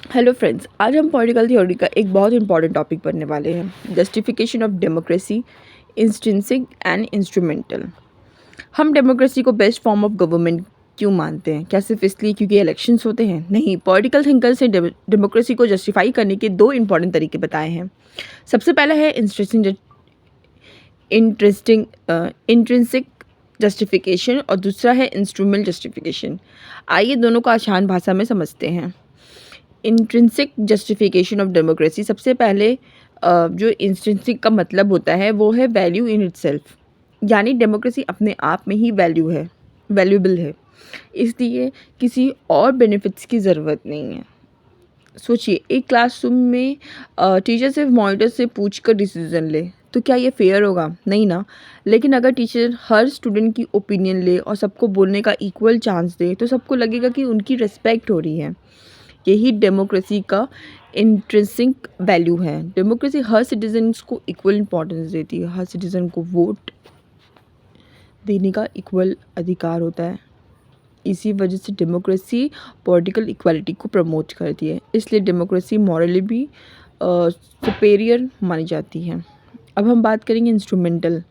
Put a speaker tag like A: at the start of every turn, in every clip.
A: Hello friends, आज हम political theory का एक बहुत इंपॉर्टेंट टॉपिक पढ़ने वाले हैं, justification of democracy, intrinsic and instrumental. हम डेमोक्रेसी को बेस्ट फॉर्म ऑफ गवर्नमेंट क्यों मानते हैं? क्या सिर्फ इसलिए क्योंकि इलेक्शंस होते हैं? नहीं, पॉलिटिकल थिंकर्स ने डेमोक्रेसी को जस्टिफाई करने के दो इंपॉर्टेंट तरीके बताए हैं। सबसे पहला है इंट्रिंसिक जस्टिफिकेशन और दूसरा है इंस्ट्रूमेंट जस्टिफिकेशन। आइए दोनों को आसान भाषा में समझते हैं। इंट्रिंसिक जस्टिफिकेशन ऑफ डेमोक्रेसी, सबसे पहले जो इंट्रिंसिक का मतलब होता है वो है वैल्यू इन इटसेल्फ, यानी डेमोक्रेसी अपने आप में ही वैल्यूएबल है, इसलिए किसी और बेनिफिट्स की ज़रूरत नहीं है। सोचिए, एक क्लासरूम में टीचर सिर्फ मॉनिटर से पूछकर डिसीजन ले तो क्या ये फेयर होगा? नहीं ना। लेकिन अगर टीचर हर स्टूडेंट की ओपिनियन ले और सबको बोलने का इक्वल चांस दे तो सबको लगेगा कि उनकी रिस्पेक्ट हो रही है। यही डेमोक्रेसी का इंट्रिंसिक वैल्यू है। डेमोक्रेसी हर सिटीजन को इक्वल इम्पोर्टेंस देती है, हर सिटीजन को वोट देने का इक्वल अधिकार होता है। इसी वजह से डेमोक्रेसी पॉलिटिकल इक्वालिटी को प्रमोट करती है, इसलिए डेमोक्रेसी मॉरली भी सुपेरियर मानी जाती है। अब हम बात करेंगे इंस्ट्रूमेंटल।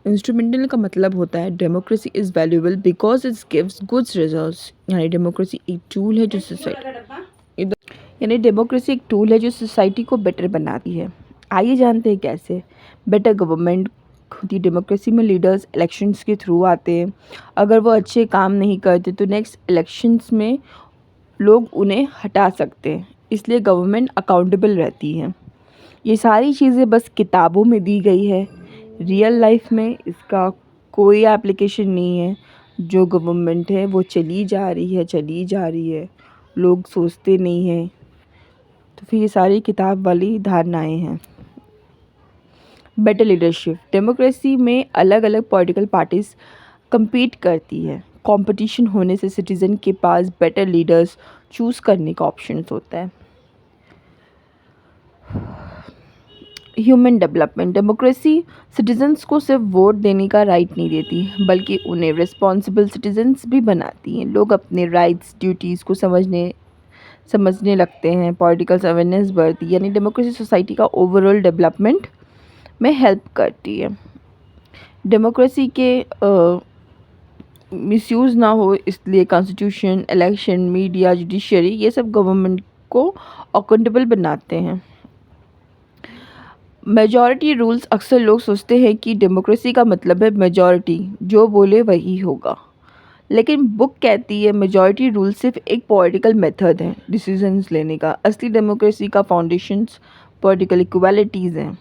A: इंस्ट्रूमेंटल का मतलब होता है democracy is valuable because it gives goods results, यानी डेमोक्रेसी एक टूल है जो सोसाइटी को बेटर बनाती है। आइए जानते हैं कैसे। बेटर गवर्नमेंट होती है डेमोक्रेसी में। लीडर्स इलेक्शंस के थ्रू आते हैं। अगर वो अच्छे काम नहीं करते तो नेक्स्ट इलेक्शंस में लोग उन्हें हटा सकते हैं, इसलिए गवर्नमेंट अकाउंटेबल रहती है। ये सारी चीज़ें बस किताबों में दी गई है, रियल लाइफ में इसका कोई एप्लीकेशन नहीं है। जो गवर्नमेंट है वो चली जा रही है, लोग सोचते नहीं हैं, तो फिर ये सारी किताब वाली धारणाएं हैं। Better leadership. डेमोक्रेसी में अलग अलग पॉलिटिकल पार्टीज compete करती है। कंपटीशन होने से सिटीज़न के पास बेटर लीडर्स चूज़ करने का ऑप्शंस होता है। Human development. डेमोक्रेसी सिटीजन्स को सिर्फ वोट देने का राइट नहीं देती, बल्कि उन्हें रिस्पॉन्सिबल सिटीजन्स भी बनाती हैं। लोग अपने राइट्स ड्यूटीज़ को समझने लगते हैं, पॉलिटिकल अवेयरनेस बढ़ती है, यानी डेमोक्रेसी सोसाइटी का ओवरऑल डेवलपमेंट में हेल्प करती है। डेमोक्रेसी के मिसयूज़ ना हो इसलिए कॉन्स्टिट्यूशन, इलेक्शन, मीडिया, जुडिशरी ये सब गवर्नमेंट को अकाउंटेबल बनाते हैं। Majority rules. अक्सर लोग सोचते हैं कि डेमोक्रेसी का मतलब है मेजॉरिटी जो बोले वही होगा, लेकिन बुक कहती है मेजॉरिटी रूल सिर्फ एक पॉलिटिकल मेथड है डिसीजंस लेने का। असली डेमोक्रेसी का फाउंडेशंस पॉलिटिकल इक्वालिटीज़ हैं।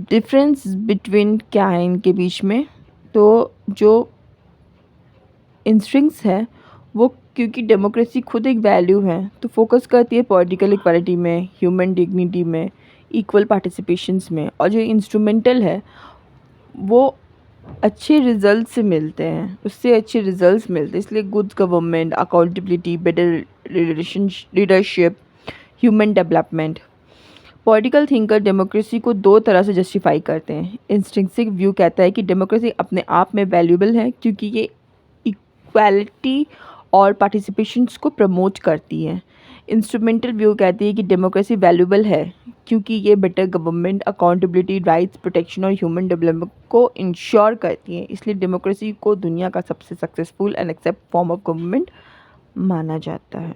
A: डिफरेंस बिटवीन क्या है इनके बीच में? तो जो इंस्टिंक्ट्स है वो, क्योंकि डेमोक्रेसी खुद एक वैल्यू है तो फोकस करती है पॉलिटिकल इक्वालिटी में, ह्यूमन डिग्निटी में, इक्वल पार्टिसिपेशंस में। और जो इंस्ट्रूमेंटल है वो अच्छे रिजल्ट से मिलते हैं, उससे अच्छे रिजल्ट्स मिलते हैं, इसलिए good government, accountability, better leadership, human development. Political thinker democracy को दो तरह से जस्टिफाई करते हैं। इंस्टिंक्टिव व्यू कहता है कि डेमोक्रेसी अपने आप में वैल्यूएबल है क्योंकि ये इक्वालिटी और पार्टिसिपेशंस को प्रमोट करती है। इंस्ट्रूमेंटल व्यू कहती है कि डेमोक्रेसी वैल्यूएबल है क्योंकि ये better government, accountability, rights protection और ह्यूमन डेवलपमेंट को इंश्योर करती है, इसलिए डेमोक्रेसी को दुनिया का सबसे successful and accept form of government माना जाता है।